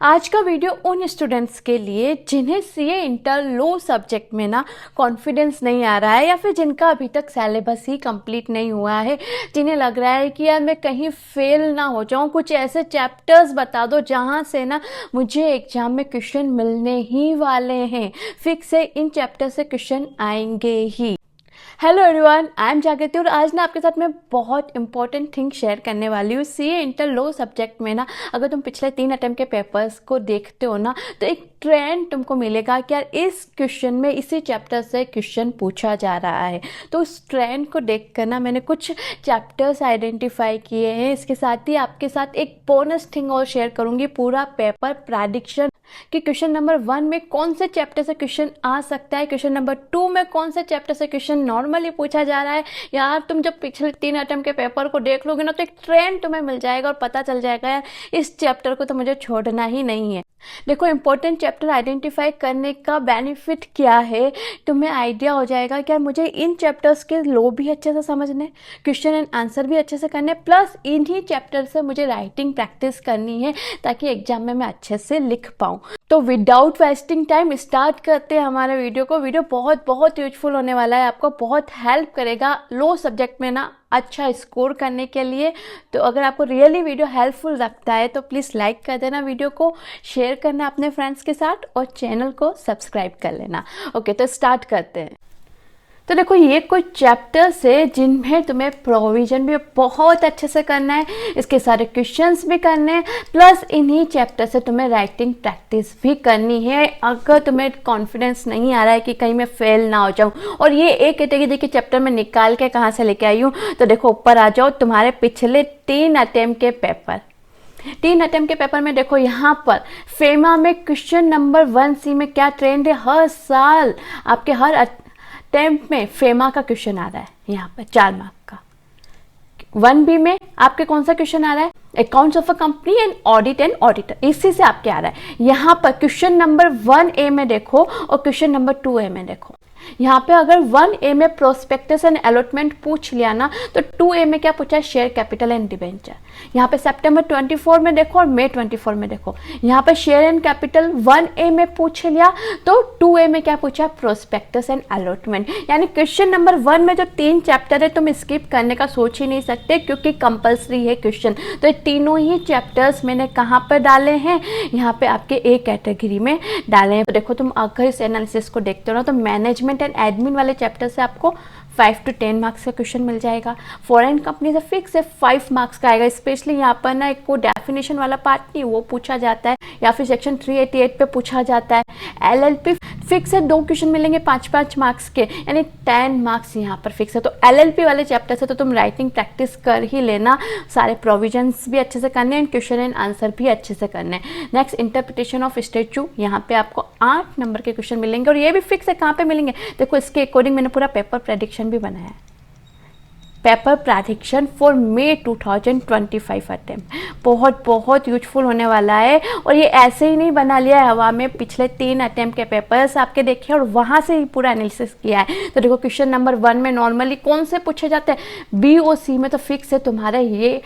आज का वीडियो उन स्टूडेंट्स के लिए जिन्हें सीए इंटर लो सब्जेक्ट में ना कॉन्फिडेंस नहीं आ रहा है या फिर जिनका अभी तक सिलेबस ही कंप्लीट नहीं हुआ है, जिन्हें लग रहा है कि यार मैं कहीं फेल ना हो जाऊं। कुछ ऐसे चैप्टर्स बता दो जहां से ना मुझे एग्जाम में क्वेश्चन मिलने ही वाले हैं, फिक्स है इन चैप्टर से क्वेश्चन आएंगे ही। हेलो एवरीवन, आई एम जागृति और आज ना आपके साथ मैं बहुत इंपॉर्टेंट थिंग शेयर करने वाली हूँ। सीए इंटर लो सब्जेक्ट में ना अगर तुम पिछले 3 अटेम्प्ट के पेपर्स को देखते हो ना तो एक ट्रेंड तुमको मिलेगा कि यार इस क्वेश्चन में इसी चैप्टर से क्वेश्चन पूछा जा रहा है। तो उस ट्रेंड को देख कर ना मैंने कुछ चैप्टर्स आइडेंटिफाई किए हैं। इसके साथ ही आपके साथ एक बोनस थिंग और शेयर करूँगी, पूरा पेपर प्रेडिक्शन कि क्वेश्चन नंबर 1 में कौन से चैप्टर से क्वेश्चन आ सकता है, क्वेश्चन नंबर 2 में कौन से चैप्टर से क्वेश्चन नॉर्मली पूछा जा रहा है। यार तुम जब पिछले 3 अटेम्प्ट के पेपर को देख लोगे ना तो एक ट्रेंड तुम्हें मिल जाएगा और पता चल जाएगा यार इस चैप्टर को तो मुझे छोड़ना ही नहीं है। देखो, इंपॉर्टेंट चैप्टर आइडेंटिफाई करने का बेनिफिट क्या है, तुम्हें आइडिया हो जाएगा कि यार मुझे इन चैप्टर्स के लो भी अच्छे से समझने, क्वेश्चन एंड आंसर भी अच्छे से करने, प्लस इन्हीं चैप्टर से मुझे राइटिंग प्रैक्टिस करनी है ताकि एग्जाम में मैं अच्छे से लिख पाऊँ। तो विदाउट वेस्टिंग टाइम स्टार्ट करते हैं हमारे वीडियो को। वीडियो बहुत यूजफुल होने वाला है, आपको बहुत हेल्प करेगा लो सब्जेक्ट में ना अच्छा स्कोर करने के लिए। तो अगर आपको रियली वीडियो हेल्पफुल लगता है तो प्लीज़ लाइक कर देना, वीडियो को शेयर करना अपने फ्रेंड्स के साथ और चैनल को सब्सक्राइब कर लेना। ओके, तो स्टार्ट करते हैं। तो देखो, ये कुछ चैप्टर्स है जिनमें तुम्हें प्रोविजन भी बहुत अच्छे से करना है, इसके सारे क्वेश्चंस भी करने हैं, प्लस इन्हीं चैप्टर से तुम्हें राइटिंग प्रैक्टिस भी करनी है अगर तुम्हें कॉन्फिडेंस नहीं आ रहा है कि कहीं मैं फेल ना हो जाऊं। और ये एक कैटेगरी के चैप्टर में निकाल के कहाँ से लेके आई हूँ, तो देखो ऊपर आ जाओ, तुम्हारे पिछले 3 अटेम्प्ट के पेपर, 3 अटेम्प्ट के पेपर में देखो यहाँ पर फेमा में क्वेश्चन नंबर 1C में क्या ट्रेंड है, हर साल आपके हर अटेम्प्ट में फेमा का क्वेश्चन आ रहा है। यहाँ पर 4 मार्क का 1B में आपके कौन सा क्वेश्चन आ रहा है, accounts of a company and audit and auditor, इसी से आपके आ रहा है। यहाँ पर क्वेश्चन नंबर 1A में देखो और क्वेश्चन नंबर 2A में देखो। यहाँ पे अगर 1A में प्रोस्पेक्टस एंड अलॉटमेंट पूछ लिया ना तो 2A में क्या पूछा है, शेयर कैपिटल एंड डिबेंचर। यहाँ पे सितंबर 24 में देखो और मई 24 में देखो। यहाँ पे शेयर एंड कैपिटल 1A में पूछ लिया तो 2A में क्या पूछा, प्रोस्पेक्टस एंड अलॉटमेंट। यानी क्वेश्चन नंबर 1 में जो 3 चैप्टर है तुम स्किप करने का सोच ही नहीं सकते क्योंकि कंपल्सरी है क्वेश्चन। तो ये तीनों ही चैप्टर्स मैंने कहाँ पर डाले हैं, यहाँ पे आपके ए कैटेगरी में डाले हैं। तो देखो, तुम अगर इस एनालिसिस को देखते हो ना तो मैनेजमेंट एंड एडमिन वाले चैप्टर से आपको 5 to 10 मार्क्स का क्वेश्चन मिल जाएगा। फॉरेन कंपनी से फिक्स है 5 मार्क्स का आएगा। स्पेशली यहाँ पर ना एक को डेफिनेशन वाला पार्ट नहीं, वो पूछा जाता है या फिर सेक्शन 388 पे पूछा जाता है। एलएलपी फिक्स है, 2 क्वेश्चन मिलेंगे 5-5 मार्क्स के, यानी 10 मार्क्स यहाँ पर फिक्स है। तो एलएलपी वाले चैप्टर से तो तुम राइटिंग प्रैक्टिस कर ही लेना, सारे प्रोविजंस भी अच्छे से करने हैं, क्वेश्चन एंड आंसर भी अच्छे से करने हैं। नेक्स्ट, इंटरप्रिटेशन ऑफ स्टैट्यू, यहाँ पे आपको 8 नंबर के क्वेश्चन मिलेंगे और ये भी फिक्स है कहाँ पे मिलेंगे। देखो, इसके अकॉर्डिंग मैंने पूरा पेपर प्रेडिक्शन भी बनाया है, paper prediction for May 2025 attempt. बहुत यूजफुल होने वाला है। और ये ऐसे ही नहीं बना लिया है हवा में, पिछले 3 अटेम्प्ट के पेपर्स आपके देखे और वहाँ से ही पूरा एनालिसिस किया है। तो देखो, क्वेश्चन नंबर 1 में नॉर्मली कौन से पूछे जाते हैं, BOC में तो फिक्स है तुम्हारा ये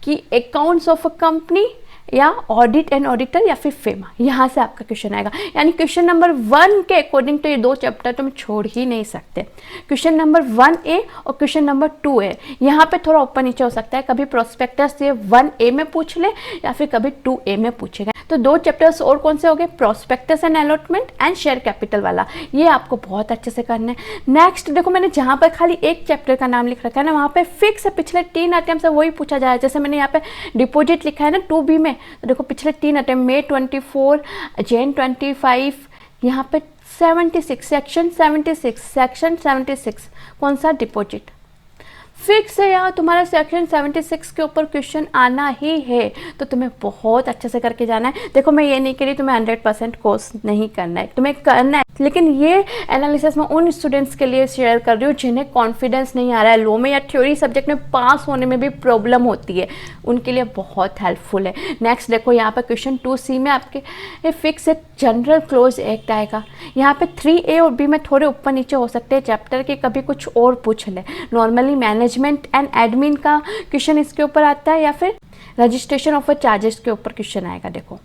कि अकाउंट्स ऑफ अ कंपनी या ऑडिट एंड ऑडिटर या फिर फेमा, यहाँ से आपका क्वेश्चन आएगा। यानी क्वेश्चन नंबर 1 के अकॉर्डिंग तो ये 2 चैप्टर तुम छोड़ ही नहीं सकते। क्वेश्चन नंबर 1A और क्वेश्चन नंबर 2A, यहाँ पे थोड़ा ऊपर नीचे हो सकता है, कभी प्रोस्पेक्टस से 1A में पूछ ले या फिर कभी 2A में पूछेगा। तो 2 चैप्टर्स और कौन से हो गए, prospectus and allotment and share capital वाला, ये आपको बहुत अच्छे से करना है। नेक्स्ट देखो, मैंने जहाँ पर खाली एक चैप्टर का नाम लिख रखा है ना, वहाँ पे फिक्स है पिछले 3 अटेम्प्ट से वही पूछा जा रहा है। जैसे मैंने यहाँ पे डिपोजिट लिखा है ना 2B में, तो देखो पिछले 3 अटेम्प्ट मई 24, जैन 25, यहाँ पे 76 सेक्शन 76 कौन सा, डिपॉजिट फिक्स है। यहाँ तुम्हारा सेक्शन 76 के ऊपर क्वेश्चन आना ही है, तो तुम्हें बहुत अच्छे से करके जाना है। देखो, मैं ये नहीं कह रही तुम्हें 100% कोर्स नहीं करना है, तुम्हें करना है, लेकिन ये एनालिसिस मैं उन स्टूडेंट्स के लिए शेयर कर रही हूँ जिन्हें कॉन्फिडेंस नहीं आ रहा है, लो में या थ्योरी सब्जेक्ट में पास होने में भी प्रॉब्लम होती है, उनके लिए बहुत हेल्पफुल है। नेक्स्ट देखो, यहाँ पर क्वेश्चन 2C में आपके फिक्स है जनरल क्लोज एक्ट आएगा। यहाँ पे 3A और B में थोड़े ऊपर नीचे हो सकते हैं चैप्टर के, कभी कुछ और पूछ ले। नॉर्मली मैनेजमेंट एंड एडमिन का क्वेश्चन इसके ऊपर आता है या फिर रजिस्ट्रेशन ऑफ चार्जेस के ऊपर क्वेश्चन आएगा। देखो,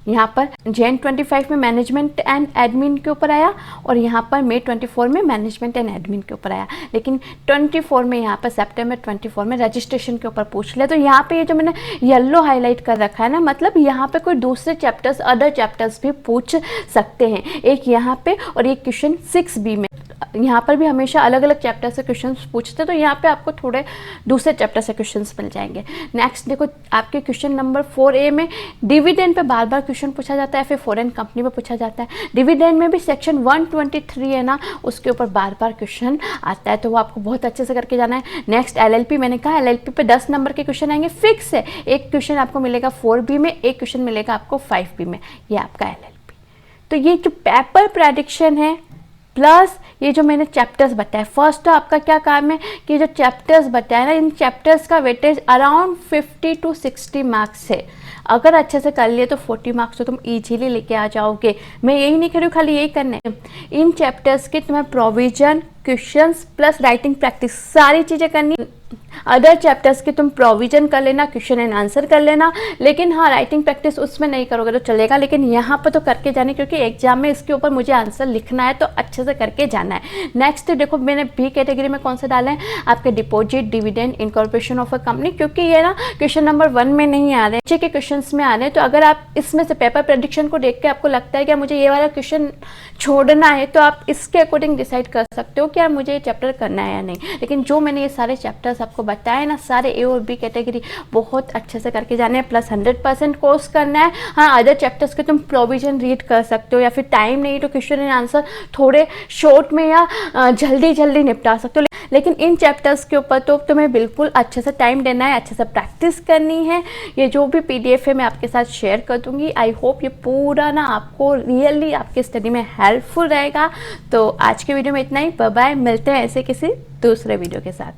यहाँ पर Jan 25 में मैनेजमेंट एंड एडमिन के ऊपर आया और यहाँ पर May 24 में मैनेजमेंट एंड एडमिन के ऊपर आया, लेकिन 24 में यहाँ पर सितंबर 24 में रजिस्ट्रेशन के ऊपर पूछ लिया। तो यहाँ पे ये जो मैंने येलो हाईलाइट कर रखा है ना, मतलब यहाँ पे कोई दूसरे चैप्टर्स, अदर चैप्टर्स भी पूछ सकते हैं, एक यहाँ पे और एक क्वेश्चन 6B में। यहाँ पर भी हमेशा अलग अलग चैप्टर से क्वेश्चंस पूछते हैं, तो यहाँ पे आपको थोड़े दूसरे चैप्टर से क्वेश्चंस मिल जाएंगे। नेक्स्ट देखो आपके क्वेश्चन नंबर 4A में डिविडेंड पे बार बार क्वेश्चन पूछा जाता है, फिर फॉरेन कंपनी पे पूछा जाता है। डिविडेंड में भी सेक्शन 123 है ना, उसके ऊपर बार बार क्वेश्चन आता है, तो वो आपको बहुत अच्छे से करके जाना है। नेक्स्ट LLP, मैंने कहा LLP पे 10 नंबर के क्वेश्चन आएंगे, फिक्स है। एक क्वेश्चन आपको मिलेगा 4B में, एक क्वेश्चन मिलेगा आपको 5B में, ये आपका LLP। तो ये जो पेपर प्रेडिक्शन है प्लस ये जो मैंने चैप्टर्स बताए, फर्स्ट तो आपका क्या काम है कि जो चैप्टर्स बताए ना, इन चैप्टर्स का वेटेज अराउंड 50 to 60 मार्क्स है। अगर अच्छे से कर लिए तो 40 मार्क्स तो तुम इजीली लेके आ जाओगे। मैं यही नहीं कह रही हूँ खाली यही करने, इन चैप्टर्स के तुम्हें provision, questions plus writing practice सारी चीज़ें करनी। अदर चैप्टर्स के तुम प्रोविजन कर लेना, क्वेश्चन एंड आंसर कर लेना, लेकिन हाँ राइटिंग प्रैक्टिस उसमें नहीं करोगे तो चलेगा, लेकिन यहाँ पर तो करके जाने, क्योंकि एग्जाम में इसके ऊपर मुझे आंसर लिखना है तो अच्छे से करके जाना है। नेक्स्ट देखो मैंने B कैटेगरी में कौन से डाले हैं, आपके deposit, dividend, incorporation of a company, क्योंकि ये ना क्वेश्चन नंबर 1 में नहीं आ रहे हैं, नीचे के क्वेश्चन में आ रहे हैं। तो अगर आप इसमें से पेपर प्रेडिक्शन को देख के आपको लगता है कि मुझे ये वाला क्वेश्चन छोड़ना है, तो आप इसके अकॉर्डिंग डिसाइड कर सकते हो कि यार मुझे ये चैप्टर करना है या नहीं। लेकिन जो मैंने ये सारे चैप्टर्स आपको बताए ना, सारे A और B कैटेगरी बहुत अच्छे से करके जाने हैं, प्लस 100% कोर्स करना है। हाँ अदर चैप्टर्स के तुम प्रोविजन रीड कर सकते हो, या फिर टाइम नहीं तो क्वेश्चन एंड आंसर थोड़े शॉर्ट में या जल्दी जल्दी निपटा सकते हो, लेकिन इन चैप्टर्स के ऊपर तो तुम्हें बिल्कुल अच्छे से टाइम देना है, अच्छे से प्रैक्टिस करनी है। ये जो भी PDF है मैं आपके साथ शेयर कर दूंगी। आई होप ये पूरा ना आपको रियली आपके स्टडी में हेल्पफुल रहेगा। तो आज के वीडियो में इतना ही, बाय बाय, मिलते हैं ऐसे किसी दूसरे वीडियो के साथ।